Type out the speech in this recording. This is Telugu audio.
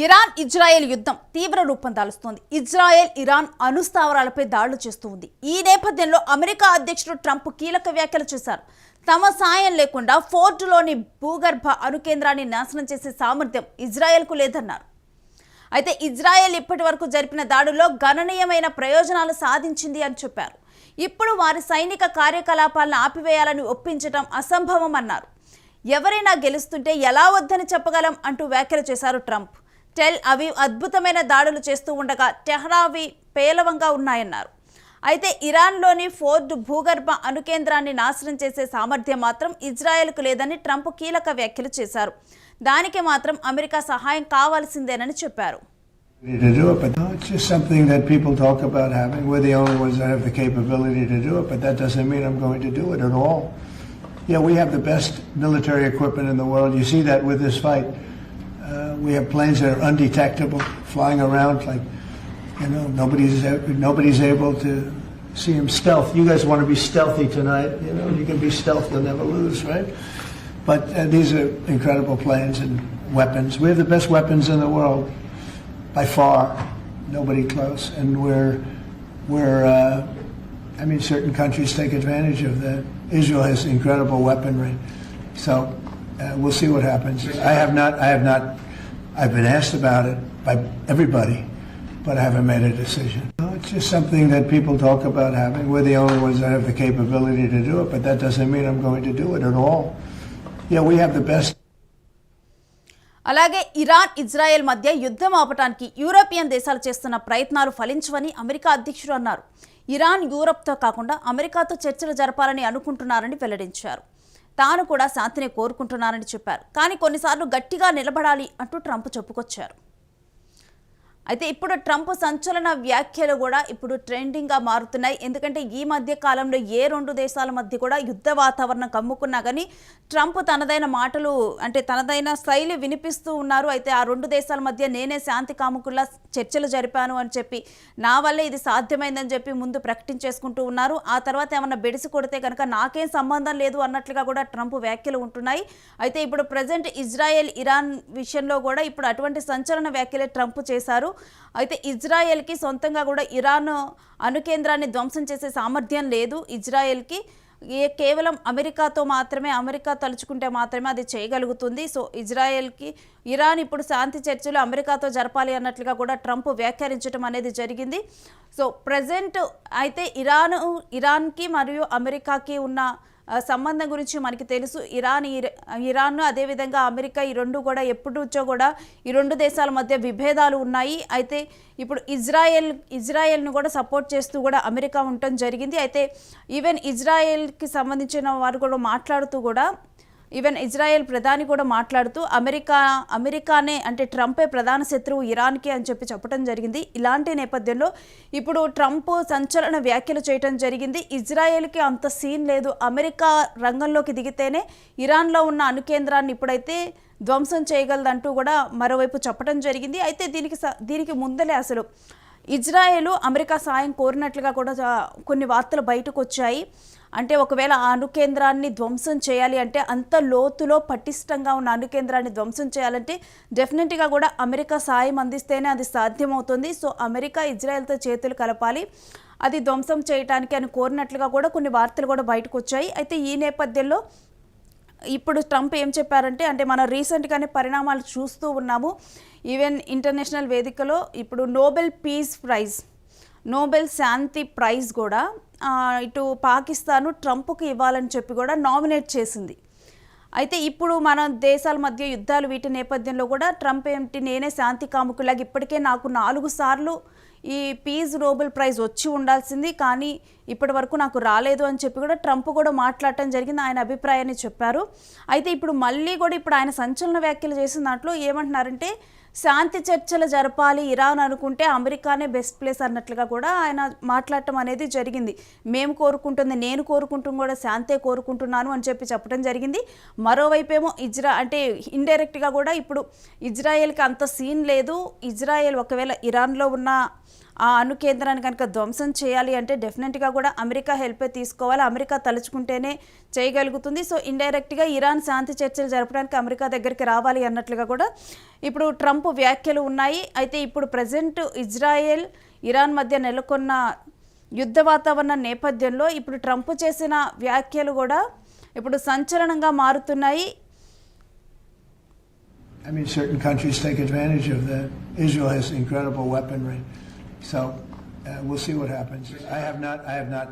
ఇరాన్ ఇజ్రాయెల్ యుద్ధం తీవ్ర రూపం దాలుస్తోంది. ఇజ్రాయెల్ ఇరాన్ అణుస్థావరాలపై దాడులు చేస్తుంది. ఈ నేపథ్యంలో అమెరికా అధ్యక్షుడు ట్రంప్ కీలక వ్యాఖ్యలు చేశారు. తమ సాయం లేకుండా ఫోర్డులోని భూగర్భ అణుకేంద్రాన్ని నాశనం చేసే సామర్థ్యం ఇజ్రాయెల్కు లేదన్నారు. అయితే ఇజ్రాయెల్ ఇప్పటి వరకు జరిపిన దాడుల్లో గణనీయమైన ప్రయోజనాలు సాధించింది అని చెప్పారు. ఇప్పుడు వారి సైనిక కార్యకలాపాలను ఆపివేయాలని ఒప్పించడం అసంభవం అన్నారు. ఎవరైనా గెలుస్తుంటే ఎలా వద్దని చెప్పగలం అంటూ వ్యాఖ్యలు చేశారు ట్రంప్. టెల్ అవీవ్ అద్భుతమైన దాడులు చేస్తూ ఉండగా టెహ్రావి పేలవంగా ఉన్నాయన్నారు. అయితే ఇరాన్లోని ఫోర్డ్ భూగర్భ అణుకేంద్రాన్ని నాశనం చేసే సామర్థ్యం మాత్రం ఇజ్రాయెల్కు లేదని ట్రంప్ కీలక వ్యాఖ్యలు చేశారు. దానికి మాత్రం అమెరికా సహాయం కావాల్సిందేనని చెప్పారు. To do it, but it's just something that people talk about having. We're the only ones that have the capability to do it, but that doesn't mean I'm going to do it at all. Yeah, we have the best military equipment in the world. You see that with this fight. We have planes that are undetectable, flying around like, nobody's able to see them stealth. You guys want to be stealthy tonight. You can be stealth, you'll never lose, right? But these are incredible planes and weapons. We have the best weapons in the world. By far, nobody close, and certain countries take advantage of that. Israel has incredible weaponry, so we'll see what happens. I've been asked about it by everybody, but I haven't made a decision. It's just something that people talk about having. We're the only ones that have the capability to do it, but that doesn't mean I'm going to do it at all. Yeah, we have the best. అలాగే ఇరాన్ ఇజ్రాయెల్ మధ్య యుద్ధం ఆపటానికి యూరోపియన్ దేశాలు చేస్తున్న ప్రయత్నాలు ఫలించవని అమెరికా అధ్యక్షుడు అన్నారు. ఇరాన్ యూరప్తో కాకుండా అమెరికాతో చర్చలు జరపాలని అనుకుంటున్నారని వెల్లడించారు. తాను కూడా శాంతిని కోరుకుంటున్నారని చెప్పారు. కానీ కొన్నిసార్లు గట్టిగా నిలబడాలి అంటూ ట్రంప్ చెప్పుకొచ్చారు. అయితే ఇప్పుడు ట్రంప్ సంచలన వ్యాఖ్యలు కూడా ఇప్పుడు ట్రెండింగ్గా మారుతున్నాయి. ఎందుకంటే ఈ మధ్య కాలంలో ఏ రెండు దేశాల మధ్య కూడా యుద్ధ వాతావరణం కమ్ముకున్నా కానీ ట్రంప్ తనదైన మాటలు తనదైన శైలి వినిపిస్తూ ఉన్నారు. అయితే ఆ రెండు దేశాల మధ్య నేనే శాంతి కాముకుల్లా చర్చలు జరిపాను అని చెప్పి నా వల్లే ఇది సాధ్యమైందని చెప్పి ముందు ప్రకటించేసుకుంటూ ఉన్నారు. ఆ తర్వాత ఏమన్నా బెడిసి కొడితే కనుక నాకేం సంబంధం లేదు అన్నట్లుగా కూడా ట్రంప్ వ్యాఖ్యలు ఉంటున్నాయి. అయితే ఇప్పుడు ప్రజెంట్ ఇజ్రాయెల్ ఇరాన్ విషయంలో కూడా ఇప్పుడు అటువంటి సంచలన వ్యాఖ్యలే ట్రంప్ చేశారు. అయితే ఇజ్రాయెల్కి సొంతంగా కూడా ఇరాన్ అణుకేంద్రాన్ని ధ్వంసం చేసే సామర్థ్యం లేదు. ఇజ్రాయెల్కి కేవలం అమెరికా తలుచుకుంటే మాత్రమే అది చేయగలుగుతుంది. సో ఇజ్రాయెల్కి ఇరాన్ ఇప్పుడు శాంతి చర్చలు అమెరికాతో జరపాలి అన్నట్లుగా కూడా ట్రంప్ వ్యాఖ్యానించడం అనేది జరిగింది. సో ప్రజెంట్ అయితే ఇరాన్కి మరియు అమెరికాకి ఉన్న సంబంధం గురించి మనకి తెలుసు. ఇరాన్ అదేవిధంగా అమెరికా ఈ రెండు కూడా ఎప్పటి నుంచో కూడా ఈ రెండు దేశాల మధ్య విభేదాలు ఉన్నాయి. అయితే ఇప్పుడు ఇజ్రాయెల్ను కూడా సపోర్ట్ చేస్తూ కూడా అమెరికా ఉండటం జరిగింది. అయితే ఈవెన్ ఇజ్రాయెల్కి సంబంధించిన వారు కూడా మాట్లాడుతూ కూడా ఇజ్రాయెల్ ప్రధాని కూడా మాట్లాడుతూ అమెరికానే ట్రంపే ప్రధాన శత్రువు ఇరాన్కి అని చెప్పడం జరిగింది. ఇలాంటి నేపథ్యంలో ఇప్పుడు ట్రంప్ సంచలన వ్యాఖ్యలు చేయడం జరిగింది. ఇజ్రాయెల్కి అంత సీన్ లేదు, అమెరికా రంగంలోకి దిగితేనే ఇరాన్లో ఉన్న అణుకేంద్రాన్ని ఇప్పుడైతే ధ్వంసం చేయగలదంటూ కూడా మరోవైపు చెప్పడం జరిగింది. అయితే దీనికి ముందలే అసలు ఇజ్రాయెల్ అమెరికా సాయం కోరినట్లుగా కూడా కొన్ని వార్తలు బయటకు వచ్చాయి. ఒకవేళ ఆ అణుకేంద్రాన్ని ధ్వంసం చేయాలి అంత లోతులో పటిష్టంగా ఉన్న అణుకేంద్రాన్ని ధ్వంసం చేయాలంటే డెఫినెట్గా కూడా అమెరికా సాయం అందిస్తేనే అది సాధ్యమవుతుంది. సో అమెరికా ఇజ్రాయెల్తో చేతులు కలపాలి, అది ధ్వంసం చేయడానికి అని కోరినట్లుగా కూడా కొన్ని వార్తలు కూడా బయటకు వచ్చాయి. అయితే ఈ నేపథ్యంలో ఇప్పుడు ట్రంప్ ఏం చెప్పారంటే మనం రీసెంట్గానే పరిణామాలు చూస్తూ ఉన్నాము. ఈవెన్ ఇంటర్నేషనల్ వేదికలో ఇప్పుడు నోబెల్ శాంతి ప్రైజ్ కూడా ఇటు పాకిస్తాను ట్రంప్కి ఇవ్వాలని చెప్పి కూడా నామినేట్ చేసింది. అయితే ఇప్పుడు మన దేశాల మధ్య యుద్ధాలు వీటి నేపథ్యంలో కూడా ట్రంప్ నేనే శాంతి కాముకులాగా ఇప్పటికే నాకు 4 సార్లు ఈ పీస్ నోబెల్ ప్రైజ్ వచ్చి ఉండాల్సింది, కానీ ఇప్పటి వరకు నాకు రాలేదు అని చెప్పి కూడా ట్రంప్ కూడా మాట్లాడటం జరిగింది. ఆయన అభిప్రాయాన్ని చెప్పారు. అయితే ఇప్పుడు మళ్ళీ కూడా ఇప్పుడు ఆయన సంచలన వ్యాఖ్యలు చేసిన దాంట్లో ఏమంటున్నారంటే శాంతి చర్చలు జరపాలి ఇరాన్ అనుకుంటే అమెరికానే బెస్ట్ ప్లేస్ అన్నట్లుగా కూడా ఆయన మాట్లాడటం అనేది జరిగింది. నేను కోరుకుంటుంది కూడా శాంతే కోరుకుంటున్నాను అని చెప్పి చెప్పడం జరిగింది. మరోవైపేమో ఇండైరెక్ట్గా కూడా ఇప్పుడు ఇజ్రాయెల్కి అంత సీన్ లేదు, ఇజ్రాయెల్ ఒకవేళ ఇరాన్లో ఉన్న ఆ అణు కేంద్రాన్ని కనుక ధ్వంసం చేయాలి అంటే డెఫినెట్గా కూడా అమెరికా హెల్పే తీసుకోవాలి. అమెరికా తలుచుకుంటేనే చేయగలుగుతుంది. సో ఇండైరెక్ట్గా ఇరాన్ శాంతి చర్చలు జరపడానికి అమెరికా దగ్గరికి రావాలి అన్నట్లుగా కూడా ఇప్పుడు ట్రంప్ వ్యాఖ్యలు ఉన్నాయి. అయితే ఇప్పుడు ప్రజెంట్ ఇజ్రాయెల్ ఇరాన్ మధ్య నెలకొన్న యుద్ధ వాతావరణ నేపథ్యంలో ఇప్పుడు ట్రంప్ చేసిన వ్యాఖ్యలు కూడా ఇప్పుడు సంచలనంగా మారుతున్నాయి. I mean, certain countries take advantage of that. Israel has incredible weaponry. So we'll see what happens. I have not